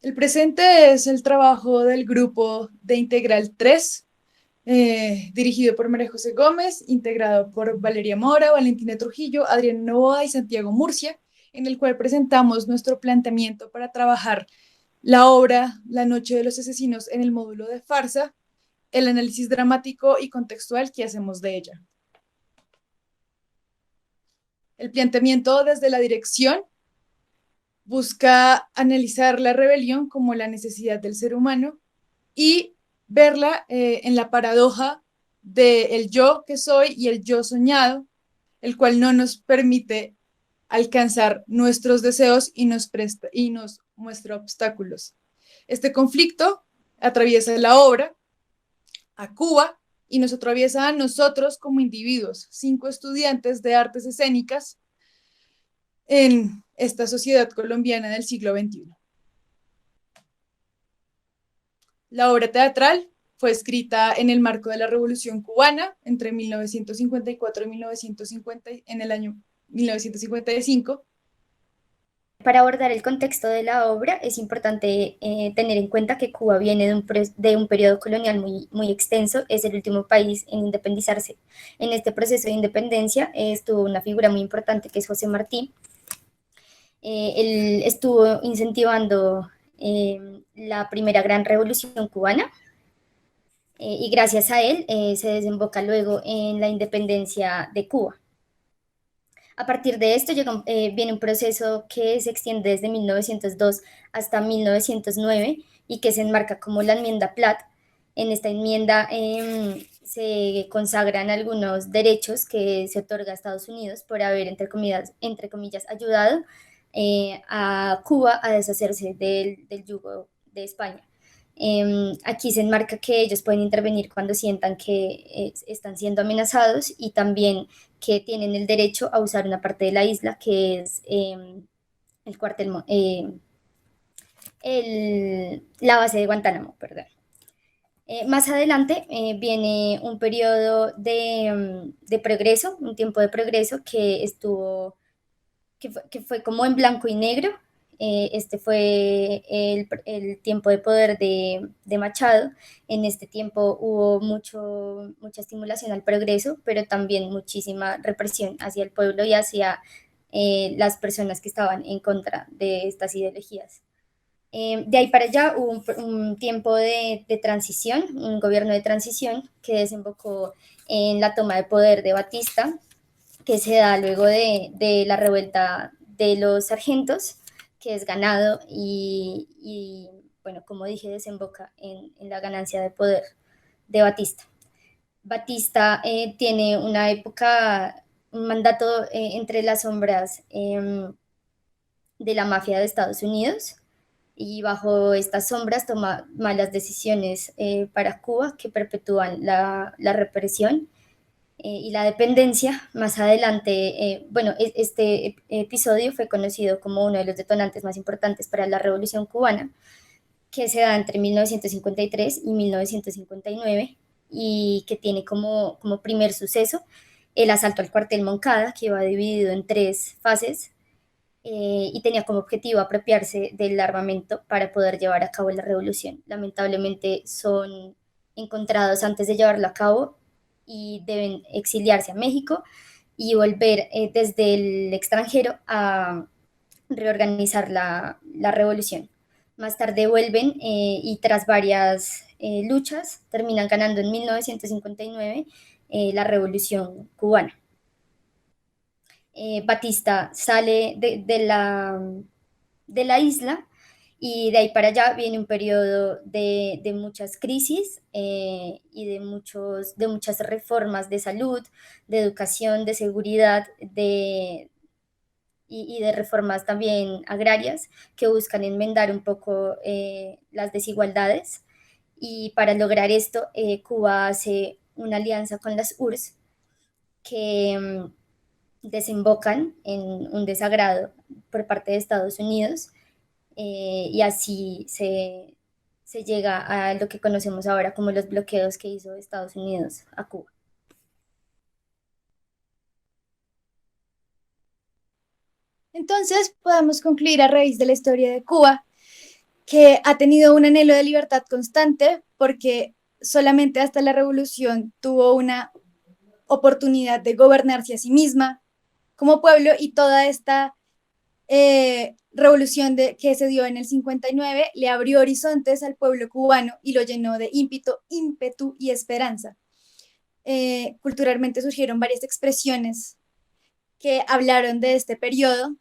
El presente es el trabajo del grupo de Integral 3, dirigido por María José Gómez, integrado por Valeria Mora, Valentina Trujillo, Adriana Novoa y Santiago Murcia, en el cual presentamos nuestro planteamiento para trabajar la obra La Noche de los Asesinos en el módulo de farsa, el análisis dramático y contextual que hacemos de ella. El planteamiento desde la dirección busca analizar la rebelión como la necesidad del ser humano y verla en la paradoja del yo que soy y el yo soñado, el cual no nos permite alcanzar nuestros deseos y nos muestra obstáculos. Este conflicto atraviesa la obra, a Cuba, y nos atraviesa a nosotros como individuos, 5 estudiantes de artes escénicas en esta sociedad colombiana del siglo XXI. La obra teatral fue escrita en el marco de la Revolución Cubana entre 1954 y 1950, en el año 1955. Para abordar el contexto de la obra es importante tener en cuenta que Cuba viene de un periodo colonial muy extenso, es el último país en independizarse. En este proceso de independencia estuvo una figura muy importante que es José Martí. Él estuvo incentivando la primera gran revolución cubana y gracias a él se desemboca luego en la independencia de Cuba. A partir de esto viene un proceso que se extiende desde 1902 hasta 1909 y que se enmarca como la enmienda Platt. En esta enmienda se consagran algunos derechos que se otorga a Estados Unidos por haber, entre comillas ayudado a Cuba a deshacerse del yugo de España. Aquí se enmarca que ellos pueden intervenir cuando sientan que están siendo amenazados y también que tienen el derecho a usar una parte de la isla que es el cuartel, la base de Guantánamo, perdón. Más adelante viene un periodo de progreso, un tiempo de progreso que fue como en blanco y negro. Este fue el tiempo de poder de Machado. En este tiempo hubo mucha estimulación al progreso, pero también muchísima represión hacia el pueblo y hacia las personas que estaban en contra de estas ideologías. De ahí para allá hubo un tiempo de transición, un gobierno de transición que desembocó en la toma de poder de Batista, que se da luego de la revuelta de los sargentos, que es ganado y bueno, como dije, desemboca en la ganancia de poder de Batista. Batista tiene una época, un mandato entre las sombras de la mafia de Estados Unidos y bajo estas sombras toma malas decisiones para Cuba que perpetúan la represión y la dependencia. Más adelante, bueno, este episodio fue conocido como uno de los detonantes más importantes para la Revolución Cubana, que se da entre 1953 y 1959 y que tiene como primer suceso el asalto al cuartel Moncada, que iba dividido en 3 fases y tenía como objetivo apropiarse del armamento para poder llevar a cabo la revolución. Lamentablemente son encontrados antes de llevarlo a cabo y deben exiliarse a México y volver desde el extranjero a reorganizar la revolución. Más tarde vuelven y tras varias luchas terminan ganando en 1959 la revolución cubana. Batista sale de la isla y de ahí para allá viene un periodo de muchas crisis y de muchas reformas de salud, de educación, de seguridad, y de reformas también agrarias que buscan enmendar un poco las desigualdades. Y para lograr esto, Cuba hace una alianza con las URSS que desembocan en un desagrado por parte de Estados Unidos y así se llega a lo que conocemos ahora como los bloqueos que hizo Estados Unidos a Cuba. Entonces, podemos concluir a raíz de la historia de Cuba que ha tenido un anhelo de libertad constante porque solamente hasta la revolución tuvo una oportunidad de gobernarse a sí misma como pueblo, y toda esta revolución que se dio en el 59 le abrió horizontes al pueblo cubano y lo llenó de ímpetu y esperanza. Culturalmente surgieron varias expresiones que hablaron de este periodo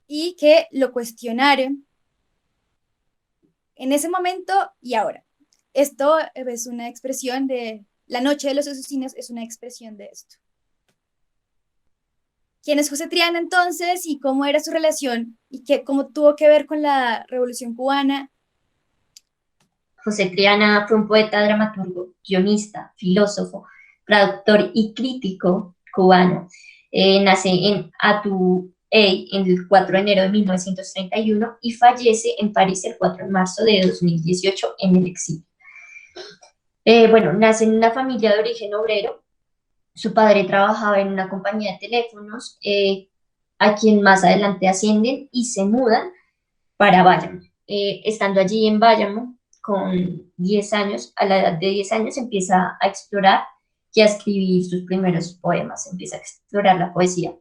y que lo cuestionaron en ese momento y ahora. Esto es una expresión de la noche de los asesinos, es una expresión de esto. ¿Quién es José Triana entonces y cómo era su relación y cómo tuvo que ver con la Revolución Cubana? José Triana fue un poeta, dramaturgo, guionista, filósofo, traductor y crítico cubano. Nace en Atuey el 4 de enero de 1931 y fallece en París el 4 de marzo de 2018 en el exilio. Bueno, nace en una familia de origen obrero. Su padre trabajaba en una compañía de teléfonos, a quien más adelante ascienden y se mudan para Bayamo. Estando allí en Bayamo, con 10 años, a la edad de 10 años, empieza a explorar y a escribir sus primeros poemas, empieza a explorar la poesía,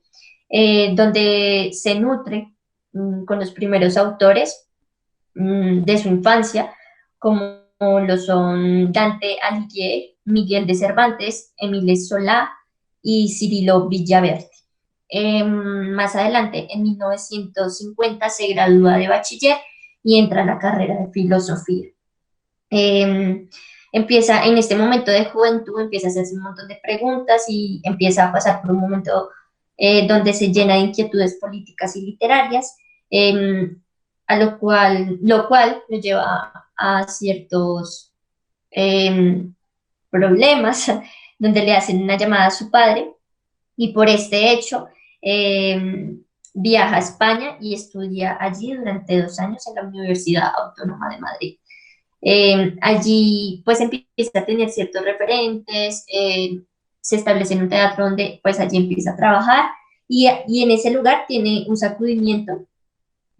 donde se nutre con los primeros autores de su infancia, como lo son Dante Alighieri, Miguel de Cervantes, Émile Zola y Cirilo Villaverde. Más adelante, en 1950, se gradúa de bachiller y entra a la carrera de filosofía. Empieza en este momento de juventud, empieza a hacerse un montón de preguntas y empieza a pasar por un momento donde se llena de inquietudes políticas y literarias, a lo cual lo lleva a ciertos problemas, donde le hacen una llamada a su padre y por este hecho viaja a España y estudia allí durante 2 años en la Universidad Autónoma de Madrid. Allí pues empieza a tener ciertos referentes, se establece en un teatro donde pues allí empieza a trabajar y en ese lugar tiene un sacudimiento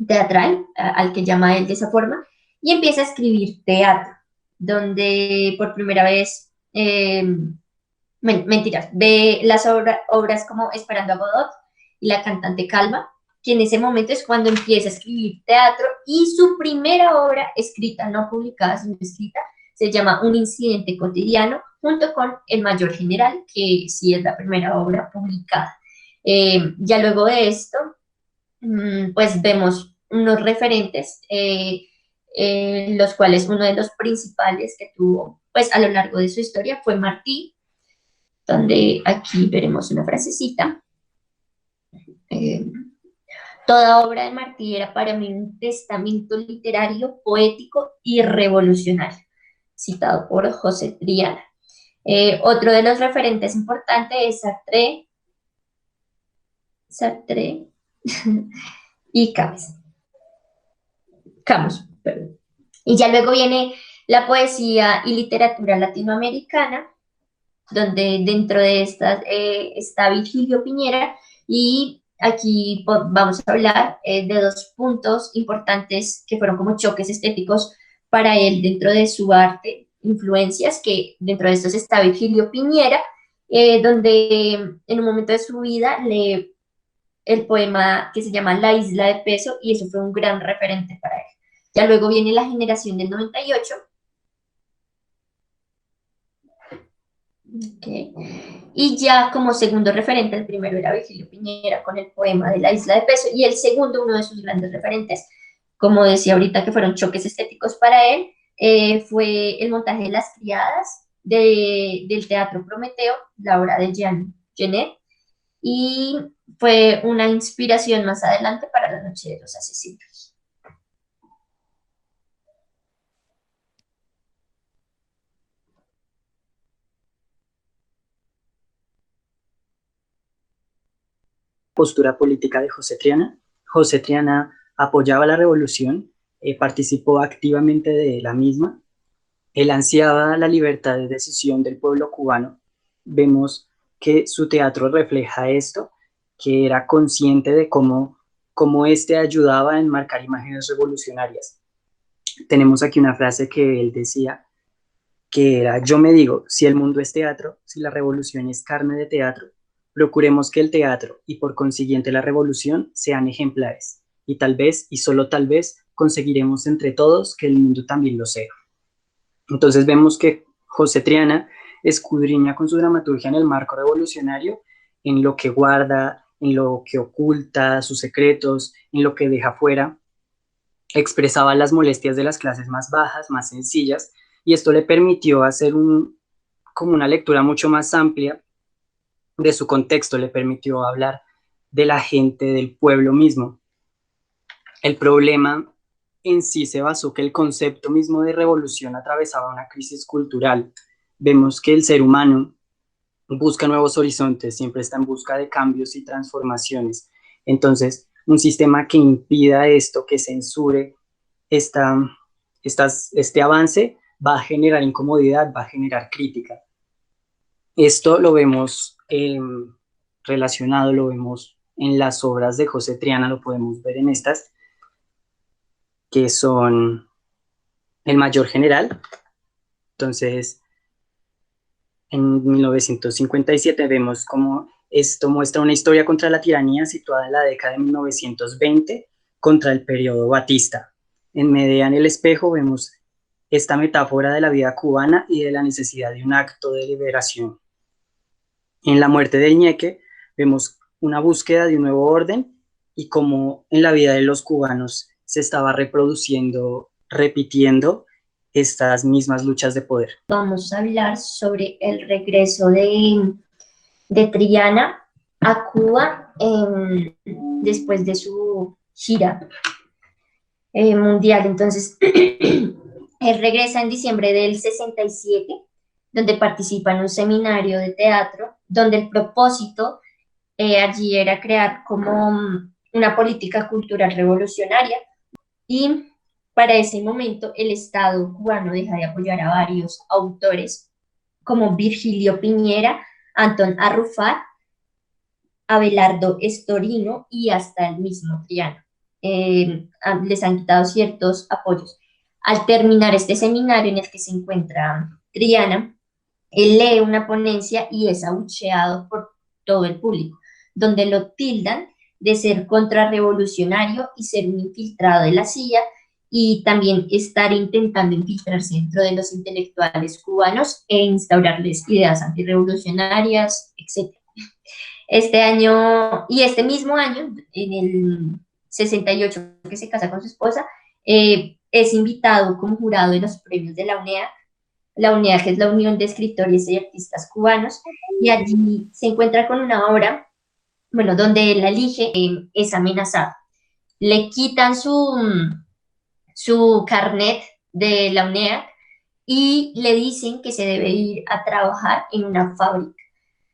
teatral, al que llama él de esa forma, y empieza a escribir teatro, donde por primera vez, mentiras, ve las obras como Esperando a Godot y La cantante calma, que en ese momento es cuando empieza a escribir teatro, y su primera obra escrita, no publicada, sino escrita, se llama Un incidente cotidiano, junto con El mayor general, que sí es la primera obra publicada. Ya luego de esto, pues vemos unos referentes, los cuales uno de los principales que tuvo pues a lo largo de su historia fue Martí, donde aquí veremos una frasecita. Toda obra de Martí era para mí un testamento literario, poético y revolucionario, citado por José Triana. Otro de los referentes importantes es Sartre y Camus, perdón. Y ya luego viene la poesía y literatura latinoamericana, donde dentro de estas está Virgilio Piñera, y aquí vamos a hablar de 2 puntos importantes que fueron como choques estéticos para él dentro de su arte, influencias, que dentro de estos está Virgilio Piñera, donde en un momento de su vida lee el poema que se llama La isla de Peso, y eso fue un gran referente para él. Ya luego viene la generación del 98. Okay. Y ya como segundo referente, el primero era Virgilio Piñera con el poema de La isla de Peso, y el segundo, uno de sus grandes referentes, como decía ahorita, que fueron choques estéticos para él, fue el montaje de Las criadas del Teatro Prometeo, la obra de Jean Genet, y fue una inspiración más adelante para La noche de los asesinos. Postura política de José Triana. José Triana apoyaba la revolución, participó activamente de la misma. Él ansiaba la libertad de decisión del pueblo cubano. Vemos que su teatro refleja esto, que era consciente de cómo éste ayudaba a enmarcar imágenes revolucionarias. tenemos aquí una frase que él decía, que era: yo me digo, si el mundo es teatro, si la revolución es carne de teatro, procuremos que el teatro y por consiguiente la revolución sean ejemplares, y tal vez, y solo tal vez, conseguiremos entre todos que el mundo también lo sea. Entonces vemos que José Triana escudriña con su dramaturgia en el marco revolucionario, en lo que guarda, en lo que oculta, sus secretos, en lo que deja fuera. Expresaba las molestias de las clases más bajas, más sencillas, y esto le permitió hacer como una lectura mucho más amplia de su contexto, le permitió hablar de la gente, del pueblo mismo. El problema en sí se basó que el concepto mismo de revolución atravesaba una crisis cultural. Vemos que el ser humano busca nuevos horizontes, siempre está en busca de cambios y transformaciones. Entonces, un sistema que impida esto, que censure este avance, va a generar incomodidad, va a generar crítica. Esto lo vemos relacionado, lo vemos en las obras de José Triana, lo podemos ver en estas, que son El Mayor General. Entonces, en 1957 vemos cómo esto muestra una historia contra la tiranía situada en la década de 1920 contra el periodo batista. En Medea en el espejo vemos esta metáfora de la vida cubana y de la necesidad de un acto de liberación. En La muerte del ñeque vemos una búsqueda de un nuevo orden y cómo en la vida de los cubanos se estaba reproduciendo, repitiendo estas mismas luchas de poder. Vamos a hablar sobre el regreso de Triana a Cuba después de su gira mundial. Entonces, él regresa en diciembre del 67, donde participa en un seminario de teatro, donde el propósito allí era crear como una política cultural revolucionaria, y para ese momento el Estado cubano deja de apoyar a varios autores como Virgilio Piñera, Antón Arrufat, Abelardo Estorino y hasta el mismo Triana. Les han quitado ciertos apoyos. Al terminar este seminario en el que se encuentra Triana, él lee una ponencia y es abucheado por todo el público, donde lo tildan de ser contrarrevolucionario y ser un infiltrado de la CIA, y también estar intentando infiltrarse dentro de los intelectuales cubanos e instaurarles ideas antirrevolucionarias, etc. Este mismo año, en el 68, que se casa con su esposa, es invitado como jurado de los premios de la UNEA, que es la Unión de Escritores y Artistas Cubanos, y allí se encuentra con una obra, bueno, donde él la elige, es amenazado. Le quitan su carnet de la UNEA y le dicen que se debe ir a trabajar en una fábrica.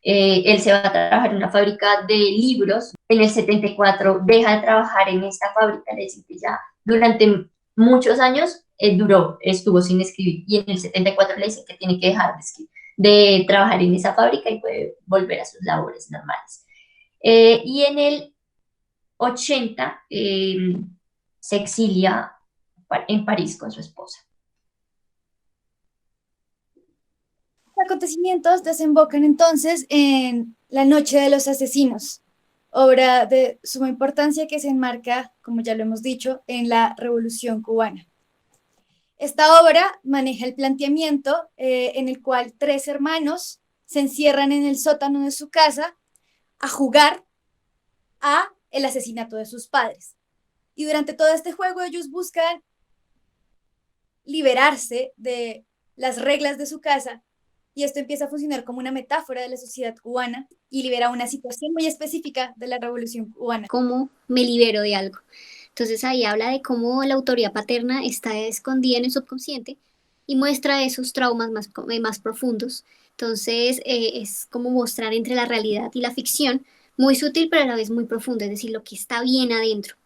Él se va a trabajar en una fábrica de libros. En el 74 deja de trabajar en esta fábrica, le dicen que ya durante muchos años estuvo sin escribir, y en el 74 le dicen que tiene que dejar de trabajar en esa fábrica y puede volver a sus labores normales. Y en el 80 se exilia en París con su esposa. Los acontecimientos desembocan entonces en La Noche de los Asesinos, obra de suma importancia que se enmarca, como ya lo hemos dicho, en la Revolución Cubana. Esta obra maneja el planteamiento en el cual tres hermanos se encierran en el sótano de su casa a jugar a el asesinato de sus padres. Y durante todo este juego ellos buscan liberarse de las reglas de su casa, y esto empieza a funcionar como una metáfora de la sociedad cubana y libera una situación muy específica de la Revolución Cubana. ¿Cómo me libero de algo? Entonces ahí habla de cómo la autoridad paterna está escondida en el subconsciente y muestra esos traumas más profundos. Entonces es como mostrar entre la realidad y la ficción, muy sutil pero a la vez muy profundo, es decir, lo que está bien adentro.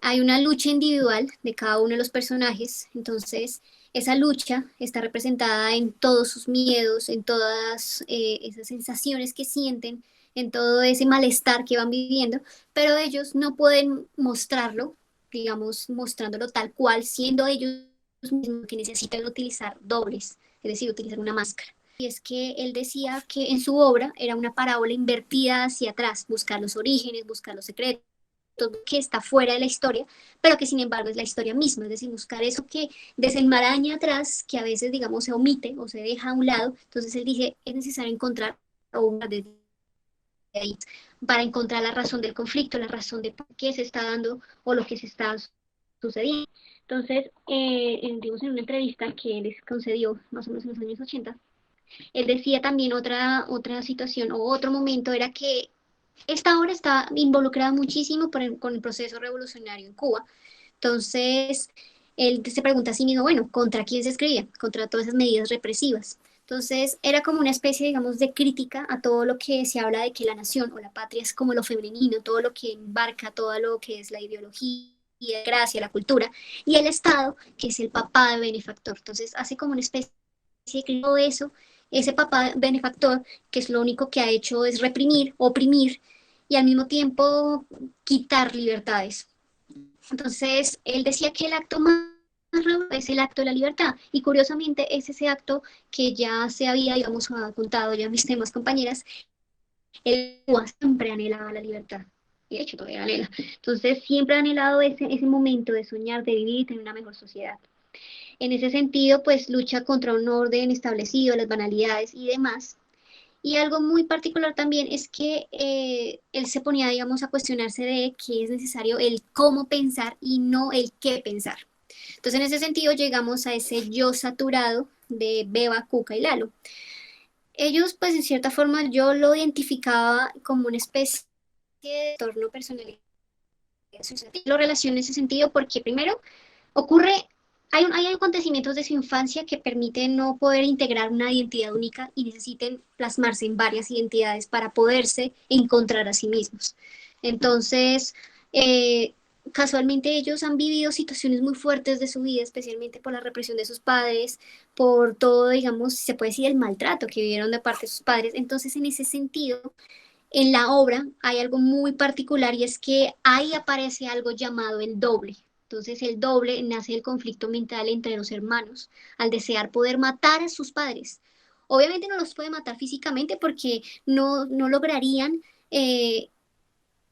Hay una lucha individual de cada uno de los personajes, entonces esa lucha está representada en todos sus miedos, en todas esas sensaciones que sienten, en todo ese malestar que van viviendo, pero ellos no pueden mostrarlo, digamos, mostrándolo tal cual, siendo ellos mismos que necesitan utilizar dobles, es decir, utilizar una máscara. Y es que él decía que en su obra era una parábola invertida hacia atrás, buscar los orígenes, buscar los secretos, que está fuera de la historia, pero que sin embargo es la historia misma, es decir, buscar eso que desenmaraña atrás, que a veces, digamos, se omite o se deja a un lado. Entonces él dice, es necesario encontrar obras desde ahí para encontrar la razón del conflicto, la razón de por qué se está dando o lo que se está sucediendo. Entonces, digamos, en una entrevista que él les concedió más o menos en los años 80, él decía también otra situación o otro momento era que esta obra está involucrada muchísimo con el proceso revolucionario en Cuba. Entonces, él se pregunta a sí mismo, bueno, ¿contra quién se escribía? Contra todas esas medidas represivas. Entonces, era como una especie, digamos, de crítica a todo lo que se habla de que la nación o la patria es como lo femenino, todo lo que embarca, todo lo que es la ideología, la gracia, la cultura, y el Estado, que es el papá de benefactor. Entonces, hace como una especie de todo eso, ese papá benefactor, que es lo único que ha hecho es reprimir, oprimir, y al mismo tiempo quitar libertades. Entonces, él decía que el acto más raro es el acto de la libertad, y curiosamente es ese acto que ya se había, digamos, contado ya en mis temas compañeras, él siempre anhelaba la libertad, y de hecho todavía anhela. Entonces, siempre ha anhelado ese momento de soñar, de vivir y tener una mejor sociedad. En ese sentido, pues lucha contra un orden establecido, las banalidades y demás. Y algo muy particular también es que él se ponía, digamos, a cuestionarse de que es necesario el cómo pensar y no el qué pensar. Entonces, en ese sentido, llegamos a ese yo saturado de Beba, Cuca y Lalo. Ellos, pues, en cierta forma, yo lo identificaba como una especie de entorno personal. Lo relaciono en ese sentido porque, primero, ocurre, hay acontecimientos de su infancia que permiten no poder integrar una identidad única y necesiten plasmarse en varias identidades para poderse encontrar a sí mismos. Entonces, eh, casualmente ellos han vivido situaciones muy fuertes de su vida, especialmente por la represión de sus padres, por todo, digamos, se puede decir, el maltrato que vivieron de parte de sus padres. Entonces, en ese sentido, en la obra hay algo muy particular y es que ahí aparece algo llamado el doble. Entonces el doble nace del conflicto mental entre los hermanos al desear poder matar a sus padres. Obviamente no los puede matar físicamente porque no lograrían,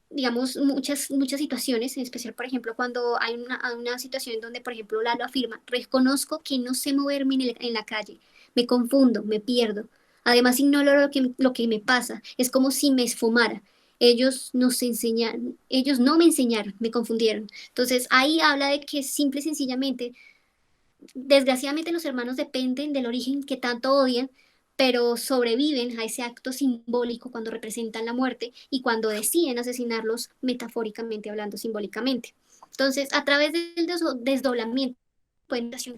digamos, muchas situaciones, en especial, por ejemplo, cuando hay una situación en donde, por ejemplo, Lalo afirma, reconozco que no sé moverme en la calle, me confundo, me pierdo. Además, ignoro lo que me pasa, es como si me esfumara. Ellos no me enseñaron, me confundieron. Entonces, ahí habla de que simple y sencillamente, desgraciadamente los hermanos dependen del origen que tanto odian, pero sobreviven a ese acto simbólico cuando representan la muerte y cuando deciden asesinarlos metafóricamente hablando, simbólicamente. Entonces, a través del desdoblamiento,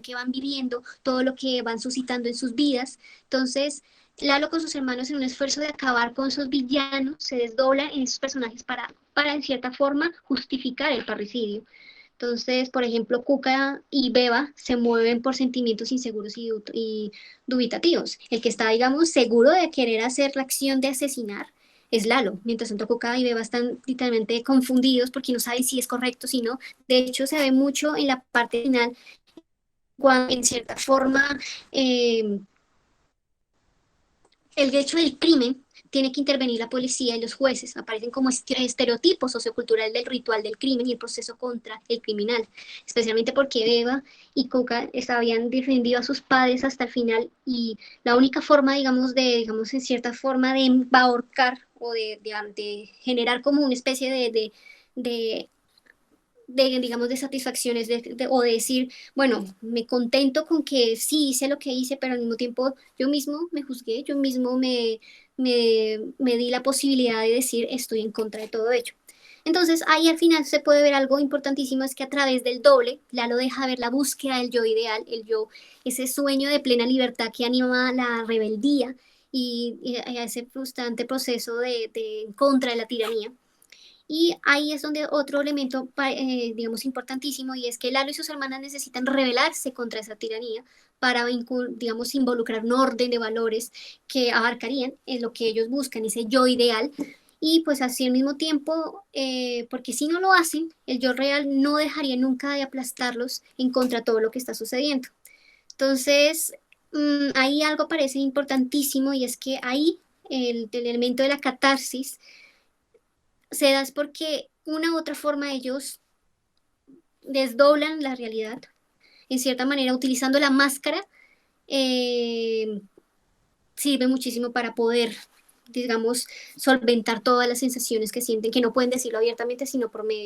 que van viviendo, todo lo que van suscitando en sus vidas, entonces Lalo con sus hermanos en un esfuerzo de acabar con sus villanos se desdobla en esos personajes para en cierta forma justificar el parricidio. Entonces, por ejemplo, Cuca y Beba se mueven por sentimientos inseguros y dubitativos. El que está, digamos, seguro de querer hacer la acción de asesinar es Lalo. Mientras tanto, Cuca y Beba están literalmente confundidos porque no saben si es correcto, si no. De hecho, se ve mucho en la parte final, cuando en cierta forma el hecho del crimen tiene que intervenir la policía y los jueces. Aparecen como estereotipos socioculturales del ritual del crimen y el proceso contra el criminal, especialmente porque Beba y Coca habían defendido a sus padres hasta el final y la única forma, digamos en cierta forma de ahorcar o de generar como una especie de digamos, de satisfacciones o de decir, bueno, me contento con que sí hice lo que hice, pero al mismo tiempo yo mismo me juzgué, yo mismo me di la posibilidad de decir estoy en contra de todo ello. Entonces ahí al final se puede ver algo importantísimo, es que a través del doble, Lalo deja ver la búsqueda del yo ideal, el yo, ese sueño de plena libertad que anima la rebeldía y a ese constante proceso de contra de la tiranía. Y ahí es donde otro elemento, digamos, importantísimo, y es que Lalo y sus hermanas necesitan rebelarse contra esa tiranía para, digamos, involucrar un orden de valores que abarcarían en lo que ellos buscan, ese yo ideal, y pues así al mismo tiempo, porque si no lo hacen, el yo real no dejaría nunca de aplastarlos en contra de todo lo que está sucediendo. Entonces, ahí algo parece importantísimo y es que ahí el elemento de la catarsis se da es porque una u otra forma ellos desdoblan la realidad, en cierta manera utilizando la máscara, eh, sirve muchísimo para poder, digamos, solventar todas las sensaciones que sienten, que no pueden decirlo abiertamente, sino por medio